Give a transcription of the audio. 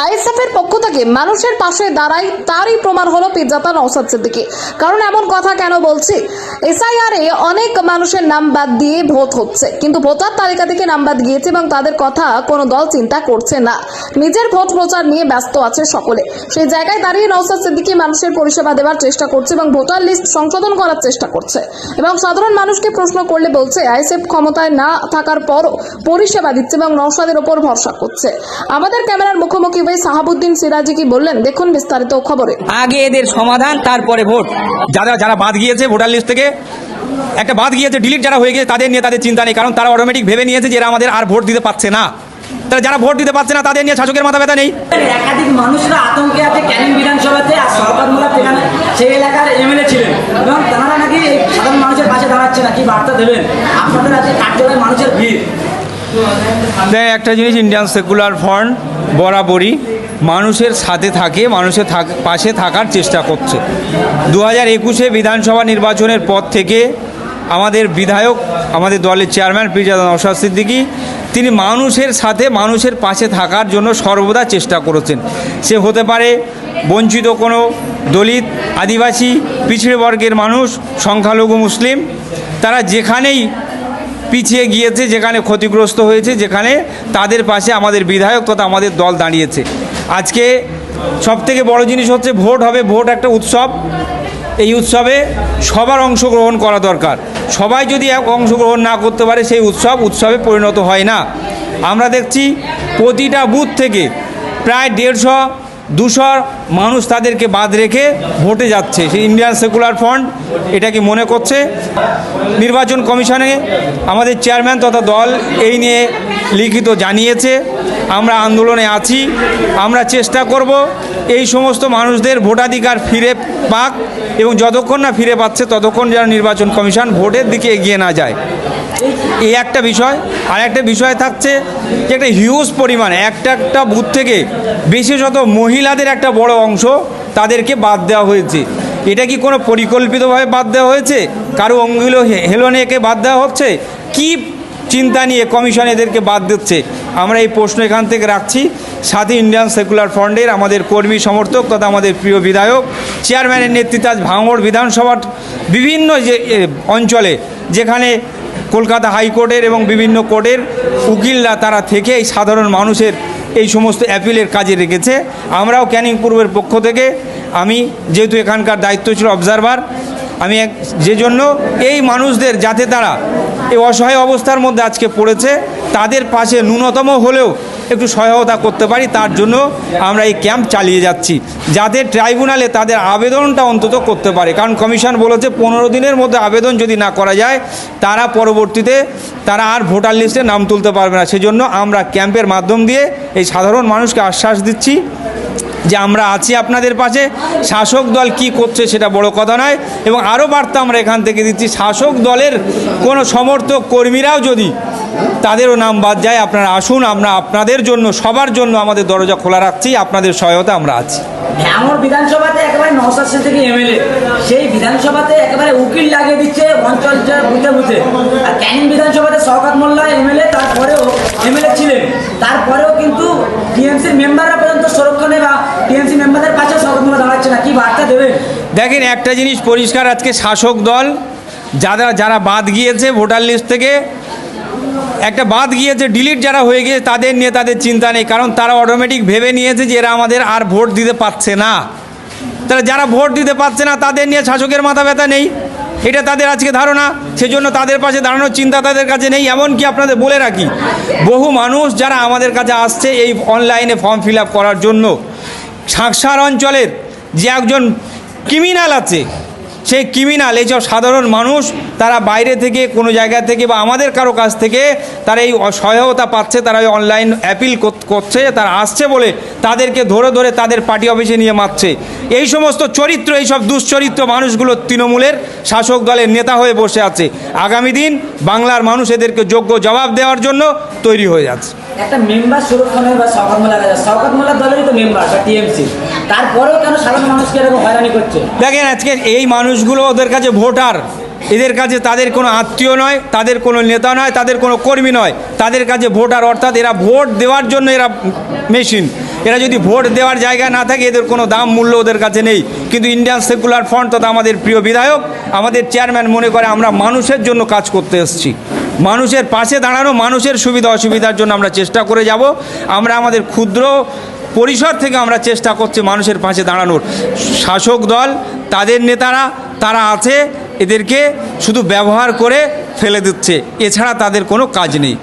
আইএসএফের পক্ষ থেকে মানুষের পাশে দাঁড়াই, তারই প্রমাণ হলো পীরজাদা নওশাদ সিদ্দিকী। কারণ এমন কথা কেন বলছি, এসআইআর এ অনেক মানুষের নাম বাদ দিয়ে ভোট হচ্ছে, কিন্তু ভোটার তালিকা থেকে নাম বাদ গিয়েছে এবং তাদের কথা কোনো দল চিন্তা করছে না। নিজের ভোট প্রচার নিয়ে ব্যস্ত আছে সকলে। সেই জায়গায় দাঁড়িয়ে নওশাদ সিদ্দিকী মানুষের পরিষেবা দেওয়ার চেষ্টা করছে এবং ভোটার লিস্ট সংশোধন করার চেষ্টা করছে। এবং সাধারণ মানুষকে প্রশ্ন করলে বলছে আইএসএফ ক্ষমতায় না থাকার পরও পরিষেবা দিচ্ছে এবং নওশাদের ওপর ভরসা করছে। আমাদের ক্যামেরার মুখোমুখি হয়ে সাহাবুদ্দিন সিরাজি কি বললেন, দেখুন বিস্তারিত খবরে। আগে এদের সমাধান, তারপরে ভোট। যারা বাদ গিয়েছে ভোটার লিস্ট থেকে, একটা বাদ গিয়েছে, ডিলিট যারা হয়ে গেছে, তাদের নিয়ে তাদের চিন্তা নেই, কারণ তারা অটোমেটিক ভেবে নিয়েছে যে এরা আমাদের আর ভোট দিতে পারছে না। তারা যারা ভোট দিতে পারছে না তাদের নিয়ে শাসকের মাথা ব্যথা নেই। একাধিক মানুষরা আতঙ্কে আছে ক্যানিং বিধানসভাতে, আর সরকার মূলক এখানে সেই এলাকার এমএলএ ছিলেন এবং তারা নাকি সাধারণ মানুষের পাশে দাঁড়াচ্ছে না। কি বার্তা দেবেন আপনাদের আজকে কার্যালয়ে মানুষের ভিড়? একটা জিনিস, ইন্ডিয়ান সেকুলার ফ্রন্ট বরাবরই মানুষের সাথে থাকে, মানুষের পাশে থাকার চেষ্টা করছে। 2021 বিধানসভা নির্বাচনের পর থেকে আমাদের বিধায়ক, আমাদের দলের চেয়ারম্যান পীরজাদা নওশাদ সিদ্দিকী, তিনি মানুষের সাথে, মানুষের পাশে থাকার জন্য সর্বদা চেষ্টা করেছেন। সে হতে পারে বঞ্চিত কোনো দলিত, আদিবাসী, পিছিয়ে বর্গের মানুষ, সংখ্যালঘু মুসলিম, তারা যেখানেই পিছিয়ে গিয়েছে, যেখানে ক্ষতিগ্রস্ত হয়েছে, যেখানে তাদের পাশে আমাদের বিধায়ক তথা আমাদের দল দাঁড়িয়েছে। আজকে সবথেকে বড় জিনিস হচ্ছে ভোট হবে। ভোট একটা উৎসব, এই উৎসবে সবার অংশগ্রহণ করা দরকার। সবাই যদি অংশগ্রহণ না করতে পারে সেই উৎসবে পরিণত হয় না। আমরা দেখছি প্রতিটা বুথ থেকে প্রায় 150-200 মানুষ তাদেরকে বাদ রেখে ভোটে যাচ্ছে। সেই ইন্ডিয়ান সেকুলার ফ্রন্ট এটা কি মনে করছে? নির্বাচন কমিশনে আমাদের চেয়ারম্যান তথা দল এই নিয়ে লিখিত জানিয়েছে। আমরা আন্দোলনে আছি, আমরা চেষ্টা করব এই সমস্ত মানুষদের ভোটাধিকার ফিরে পাক, এবং যতক্ষণ না ফিরে পাচ্ছে ততক্ষণ যেন নির্বাচন কমিশন ভোটের দিকে এগিয়ে না যায়। এই একটা বিষয়। আর একটা বিষয় থাকছে যে একটা হিউজ পরিমাণে একটা বুথ থেকে বিশেষত মহিলাদের একটা বড় অংশ তাদেরকে বাদ দেওয়া হয়েছে। এটা কি কোনো পরিকল্পিতভাবে বাদ দেওয়া হয়েছে? কারো অঙ্গুলো হেলনে একে বাদ দেওয়া হচ্ছে? কি চিন্তা নিয়ে কমিশন এদেরকে বাদ দিচ্ছে? আমরা এই প্রশ্ন এখান থেকে রাখছি। সাথে ইন্ডিয়ান সেকুলার ফ্রন্টের আমাদের কর্মী সমর্থক তথা আমাদের প্রিয় বিধায়ক চেয়ারম্যানের নেতৃত্বে আজ ভাঙড় বিধানসভার বিভিন্ন যে অঞ্চলে, যেখানে কলকাতা হাইকোর্টের এবং বিভিন্ন কোর্টের উকিলরা তারা থেকে এই সাধারণ মানুষের এই সমস্ত অ্যাপিলের কাজে রেখেছে। আমরাও ক্যানিং পূর্বের পক্ষ থেকে, আমি যেহেতু এখানকার দায়িত্ব ছিল অবজারভার, আমি যে জন্য এই মানুষদের, যাতে তারা এই অসহায় অবস্থার মধ্যে আজকে পড়েছে, তাদের পাশে ন্যূনতম হলেও একটু সহায়তা করতে পারি, তার জন্য আমরা এই ক্যাম্প চালিয়ে যাচ্ছি, যাতে ট্রাইব্যুনালে তাদের আবেদনটা অন্তত করতে পারে। কারণ কমিশন বলেছে 15 দিনের মধ্যে আবেদন যদি না করা যায়, তারা পরবর্তীতে তারা আর ভোটার লিস্টে নাম তুলতে পারবে না। সেজন্য আমরা ক্যাম্পের মাধ্যম দিয়ে এই সাধারণ মানুষকে আশ্বাস দিচ্ছি যে আমরা আছি আপনাদের পাশে। শাসক দল কি করছে সেটা বড় কথা নয়, এবং আরও বার্তা আমরা এখান থেকে দিচ্ছি, শাসক দলের কোনো সমর্থক কর্মীরাও যদি তাদেরও নাম বাদ যায়, আপনারা আসুন, আমরা আপনাদের জন্য, সবার জন্য আমাদের দরজা খোলা রাখছি, আপনাদের সহায়তা আমরা আছি। ভাঙড় বিধানসভাতে একেবারে নওশাদ সিদ্দিকী এমএলএ, সেই বিধানসভাতে একেবারে উকিল লাগিয়ে দিচ্ছে অঞ্চল বুঝে বুঝে। আর ক্যানিং বিধানসভাতে শওকত মোল্লা এমএলএ, তারপরেও এমএলএ ছিলেন, তারপরেও কিন্তু টিএমসির মেম্বাররা পর্যন্ত সুরক্ষণে বা টিএমসি মেম্বারদের পাশে শওকত মোল্লা দাঁড়াচ্ছে না। কি বার্তা দেবে? দেখেন, একটা জিনিস পরিষ্কার, আজকে শাসক দল যারা বাদ গিয়েছে ভোটার লিস্ট থেকে, একটা বাদ গিয়েছে, ডিলিট যারা হয়ে গিয়েছে, তাদের নিয়ে তাদের চিন্তা নেই, কারণ তারা অটোমেটিক ভেবে নিয়েছে যে এরা আমাদের আর ভোট দিতে পারছে না। তারা যারা ভোট দিতে পারছে না তাদের নিয়ে শাসকের মাথা ব্যথা নেই, এটা তাদের আজকে ধারণা। সেজন্য তাদের পাশে দাঁড়ানোর চিন্তা তাদের কাছে নেই। এমনকি আপনাদের বলে রাখি, বহু মানুষ যারা আমাদের কাছে আসছে এই অনলাইনে ফর্ম ফিল আপ করার জন্য, সাঁকসার অঞ্চলের যে একজন ক্রিমিনাল আছে, সেই ক্রিমিনাল, এইসব সাধারণ মানুষ তারা বাইরে থেকে কোনো জায়গা থেকে বা আমাদের কারো কাছ থেকে তারা এই সহায়তা পাচ্ছে, তারা এই অনলাইন অ্যাপিল করছে, তারা আসছে বলে তাদেরকে ধরে ধরে তাদের পার্টি অফিসে নিয়ে মারছে। এই সমস্ত চরিত্র, এইসব দুশ্চরিত্র মানুষগুলো তৃণমূলের শাসক দলের নেতা হয়ে বসে আছে। আগামী দিন বাংলার মানুষ এদেরকে যোগ্য জবাব দেওয়ার জন্য তৈরি হয়ে যাচ্ছে। একটা মেম্বার সুরক্ষণে বা শওকত মোল্লা, শওকত মোল্লার দলেরই তো মেম্বার বা টিএমসি, তারপরেও কেন সাধারণ মানুষকে এরকম হয়রানি করছে? দেখেন, আজকে এই মানুষগুলো ওদের কাছে ভোটার, এদের কাছে তাদের কোনো আত্মীয় নয়, তাদের কোনো নেতা নয়, তাদের কোনো কর্মী নয়, তাদের কাছে ভোটার, অর্থাৎ এরা ভোট দেওয়ার জন্য এরা মেশিন। এরা যদি ভোট দেওয়ার জায়গা না থাকে, এদের কোনো দাম মূল্য ওদের কাছে নেই। কিন্তু ইন্ডিয়ান সেকুলার ফ্রন্ট তথা আমাদের প্রিয় বিধায়ক, আমাদের চেয়ারম্যান মনে করে আমরা মানুষের জন্য কাজ করতে এসেছি, মানুষের পাশে দাঁড়ানো, মানুষের সুবিধা অসুবিধার জন্য আমরা চেষ্টা করে যাব। আমরা আমাদের ক্ষুদ্র পরিসর থেকে আমরা চেষ্টা করছি মানুষের পাশে দাঁড়ানোর। শাসক দল, তাদের নেতারা, তারা আছে, এদেরকে শুধু ব্যবহার করে ফেলে দিচ্ছে, এছাড়া তাদের কোনো কাজ নেই।